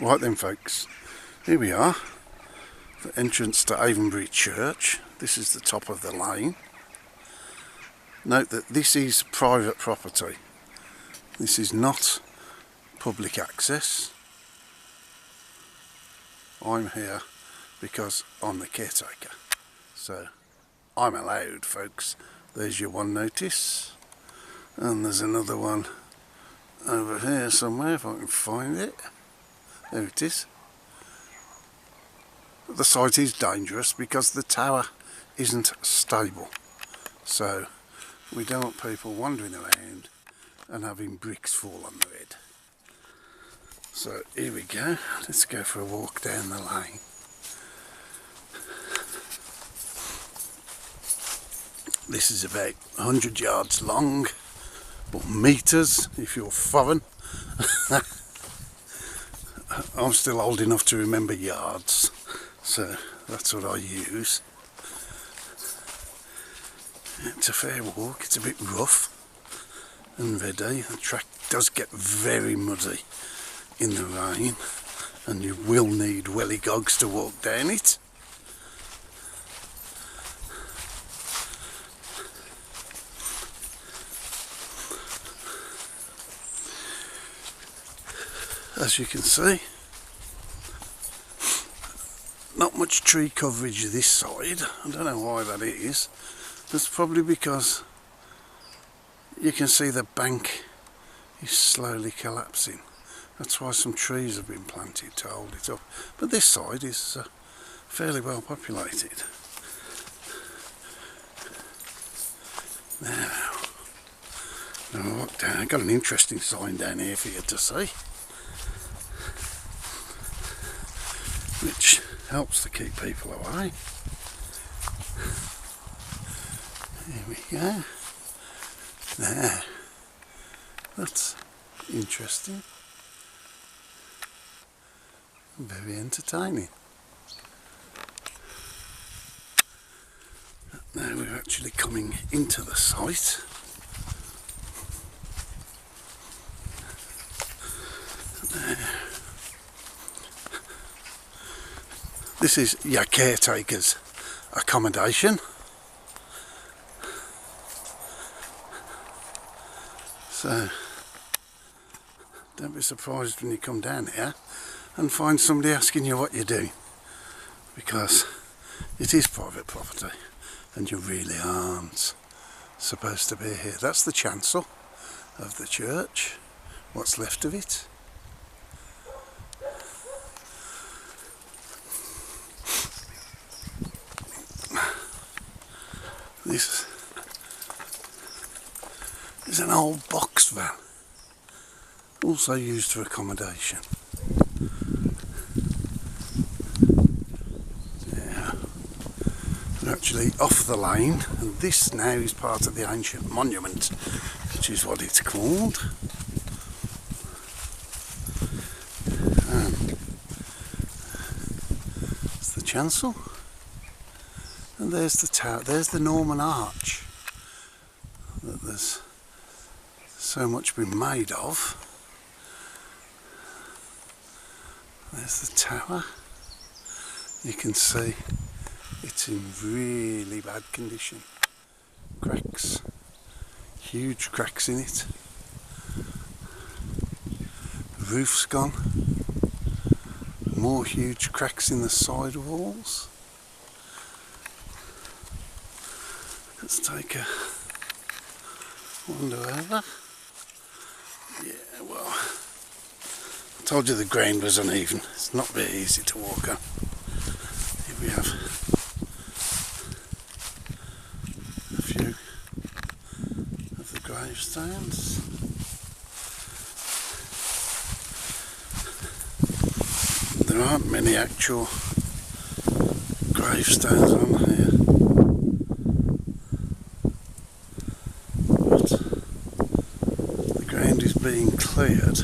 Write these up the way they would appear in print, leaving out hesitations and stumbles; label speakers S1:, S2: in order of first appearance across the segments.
S1: Right then folks, here we are, the entrance to Avenbury Church. This is the top of the lane. Note that this is private property. This is not public access. I'm here because I'm the caretaker, so I'm allowed, folks. There's your one notice, and there's another one over here somewhere if I can find it. There it is. The site is dangerous because the tower isn't stable, so we don't want people wandering around and having bricks fall on their head. So here we go, let's go for a walk down the lane. This is about 100 yards long, or metres if you're foreign. I'm still old enough to remember yards, so that's what I use. It's a fair walk, it's a bit rough and ready. The track does get very muddy in the rain, and you will need welly gogs to walk down it. As you can see, not much tree coverage this side. I don't know why that is. That's probably because you can see the bank is slowly collapsing. That's why some trees have been planted to hold it up. But this side is fairly well populated. Now, I'll walk down. I've got an interesting sign down here for you to see, which helps to keep people away. Here we go. There. That's interesting. Very entertaining. Now we're actually coming into the site. There. This is your caretaker's accommodation. So don't be surprised when you come down here and find somebody asking you what you're doing, because it is private property and you really aren't supposed to be here. That's the chancel of the church, what's left of it. This is an old box van, also used for accommodation. Yeah, we're actually off the lane, and this now is part of the ancient monument, which is what it's called. And it's the chancel. And there's the tower, there's the Norman arch that there's so much been made of. There's the tower. You can see it's in really bad condition. Cracks, huge cracks in it. The roof's gone. More huge cracks in the side walls. Let's take a wander over. Yeah, well, I told you the ground was uneven. It's not very easy to walk on. Here we have a few of the gravestones. There aren't many actual gravestones on here. Being cleared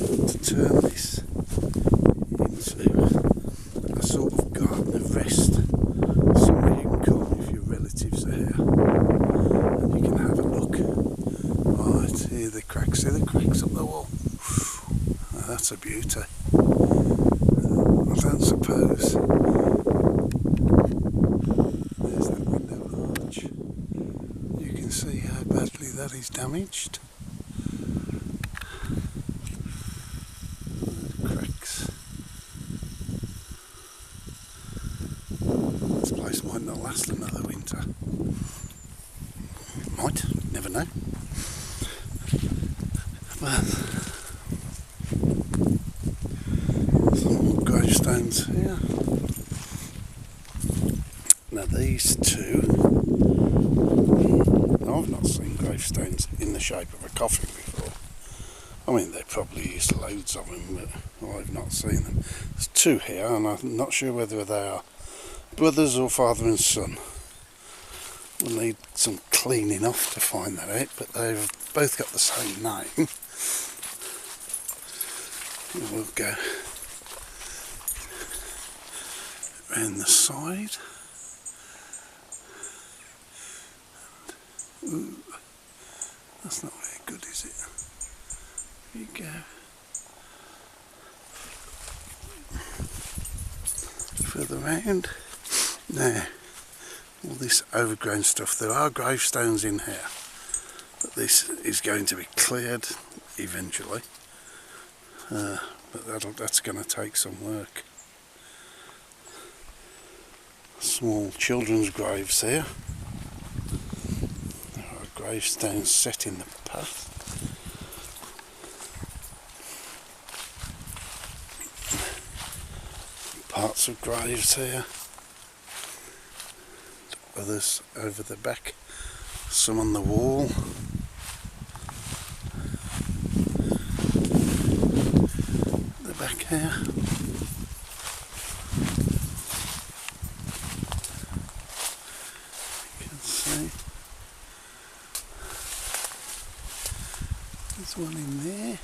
S1: to turn this into a sort of garden of rest, somewhere you can come if your relatives are here and you can have a look. Right, here the cracks see the cracks up the wall? Oh, that's a beauty. I don't suppose. There's that window arch. You can see how badly that is damaged. Cracks. This place might not last another winter. Might, never know. But some more gravestones here. Now these two, I've not seen gravestones in the shape of a coffin before. I mean, they probably use loads of them, but I've not seen them. There's two here, and I'm not sure whether they are brothers or father and son. We'll need some cleaning off to find that out, but they've both got the same name. We'll go around the side. Ooh, that's not very good, is it? Here you go. Further round. Now, all this overgrown stuff. There are gravestones in here, but this is going to be cleared eventually. But that's going to take some work. Small children's graves here. There are gravestones set in the path. Parts of graves here. Others over the back. Some on the wall. The back here. You can see. There's one in there.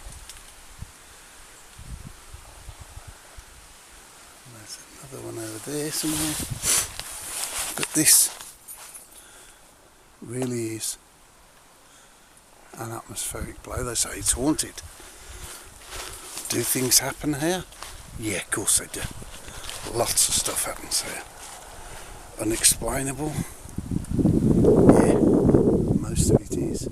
S1: And there's another one over there somewhere. But this really is an atmospheric blow. They say it's haunted. Do things happen here? Yeah, of course they do. Lots of stuff happens here. Unexplainable? Yeah, most of it is.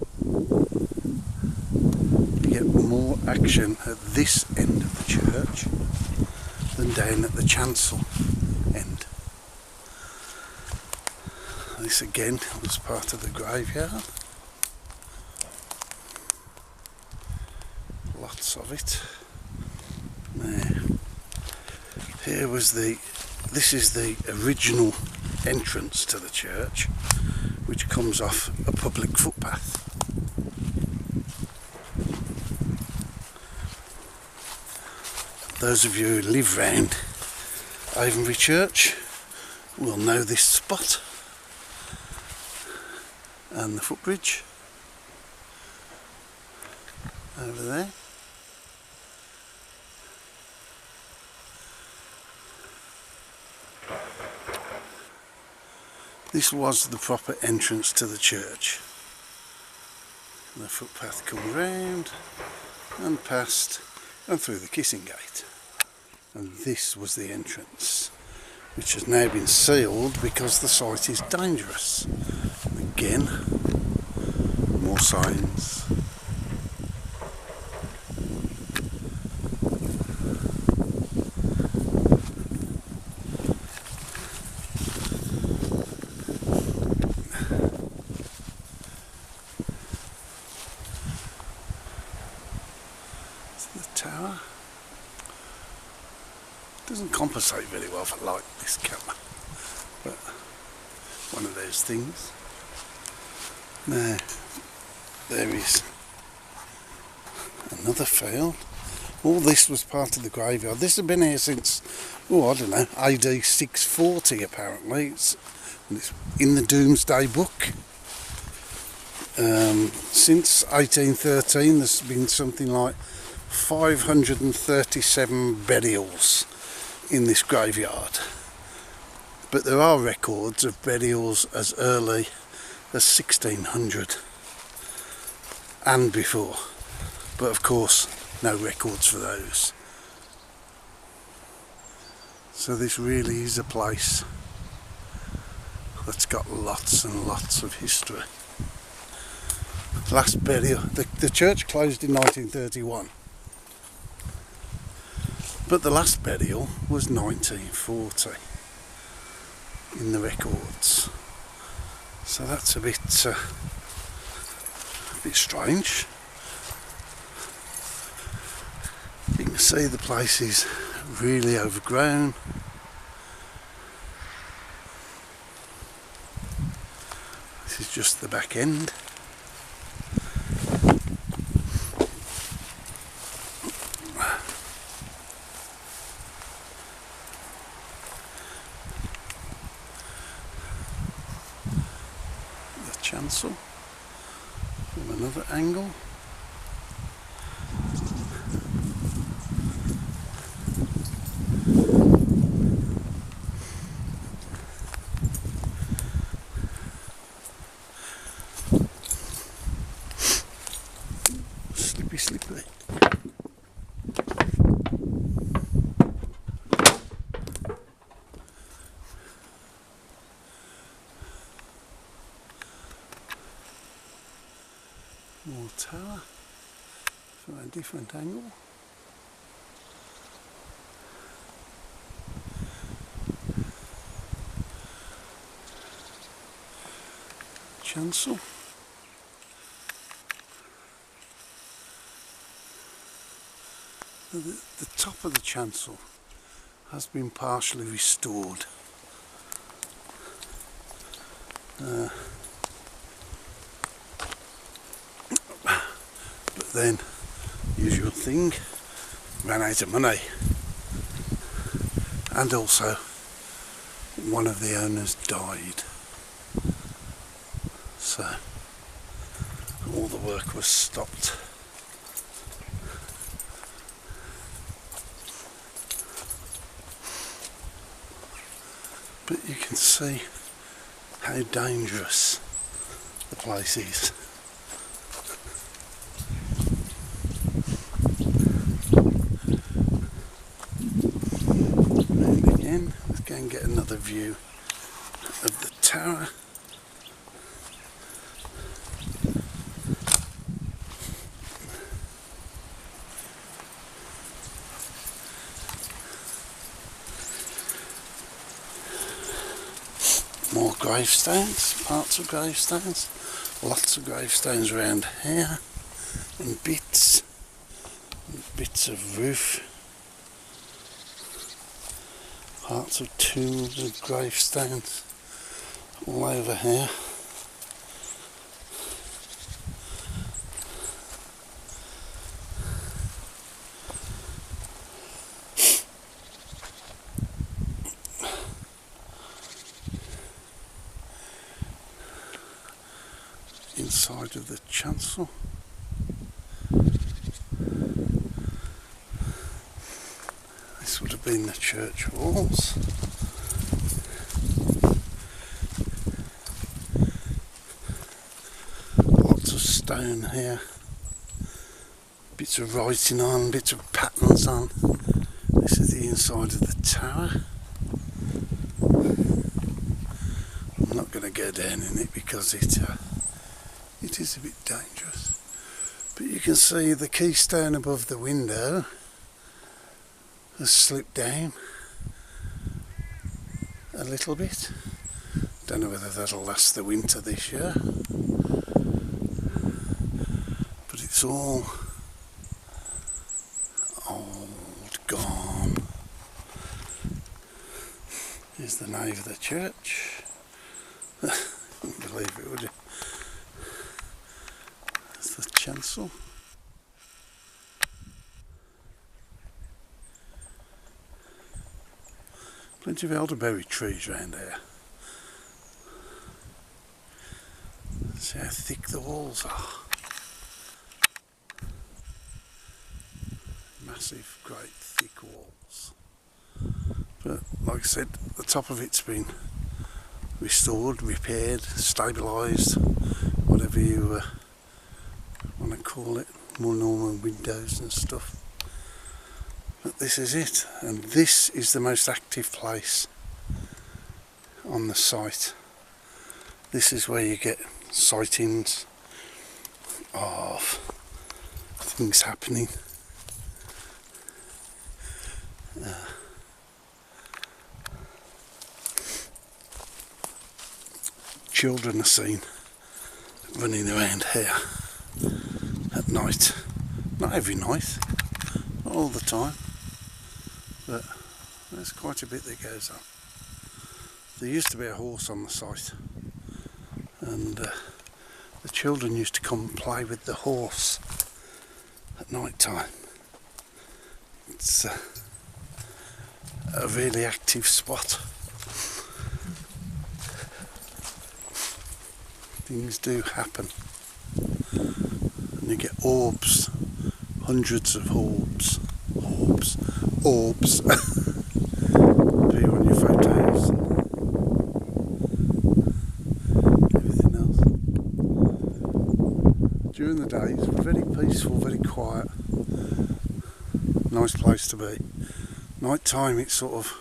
S1: You get more action at this end of the church than down at the chancel end. This again was part of the graveyard. Lots of it. Now, here was this is the original entrance to the church, which comes off a public footpath. Those of you who live round Avenbury Church will know this spot. And the footbridge over there. This was the proper entrance to the church. The footpath comes round and past and through the kissing gate. And this was the entrance, which has now been sealed because the site is dangerous. Again, more signs. The tower doesn't compensate very well for light, this camera, but one of those things. Now, there is another field. All this was part of the graveyard. This has been here since, I don't know, AD 640 apparently. It's in the Domesday Book. Since 1813 there's been something like 537 burials in this graveyard. But there are records of burials as early as 1600 and before. but of course no records for those. So this really is a place that's got lots and lots of history. Last burial, the church closed in 1931, but the last burial was 1940 in the records. So that's a bit strange. You can see the place is really overgrown. This is just the back end. The chancel from another angle. Slippery. More tower from a different angle. Chancel. The top of the chancel has been partially restored. But then, usual thing, ran out of money. And also, one of the owners died. So, all the work was stopped. But you can see how dangerous the place is. And again, let's go and get another view of the tower. More gravestones, parts of gravestones, lots of gravestones around here, and bits of roof, parts of tombs and gravestones all over here. Inside of the chancel. This would have been the church walls. Lots of stone here. Bits of writing on, bits of patterns on. This is the inside of the tower. I'm not going to go down in it because it is a bit dangerous, but you can see the keystone above the window has slipped down a little bit. Don't know whether that'll last the winter this year, but it's all old, gone. Here's the nave of the church. Couldn't believe it, would you? The chancel. Plenty of elderberry trees around here. See how thick the walls are. Massive, great, thick walls. But like I said, the top of it's been restored, repaired, stabilised, whatever you want to call it. more normal windows and stuff. But this is it, and this is the most active place on the site. This is where you get sightings of things happening. Children are seen running around here at night. Not every night, not all the time, but there's quite a bit that goes on. There used to be a horse on the site, and the children used to come and play with the horse at night time. It's a really active spot. Things do happen, and you get orbs, hundreds of orbs appear on your photos and everything else. During the day it's very peaceful, very quiet, nice place to be. Night time it sort of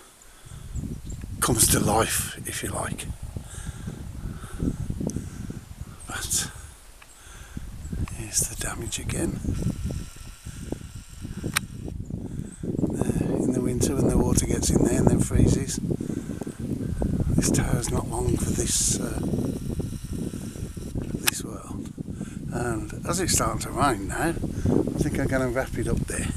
S1: comes to life, if you like. But here's the damage again. There, in the winter when the water gets in there and then freezes. This tower's not long for this world. And as it's starting to rain now, I think I'm going to wrap it up there.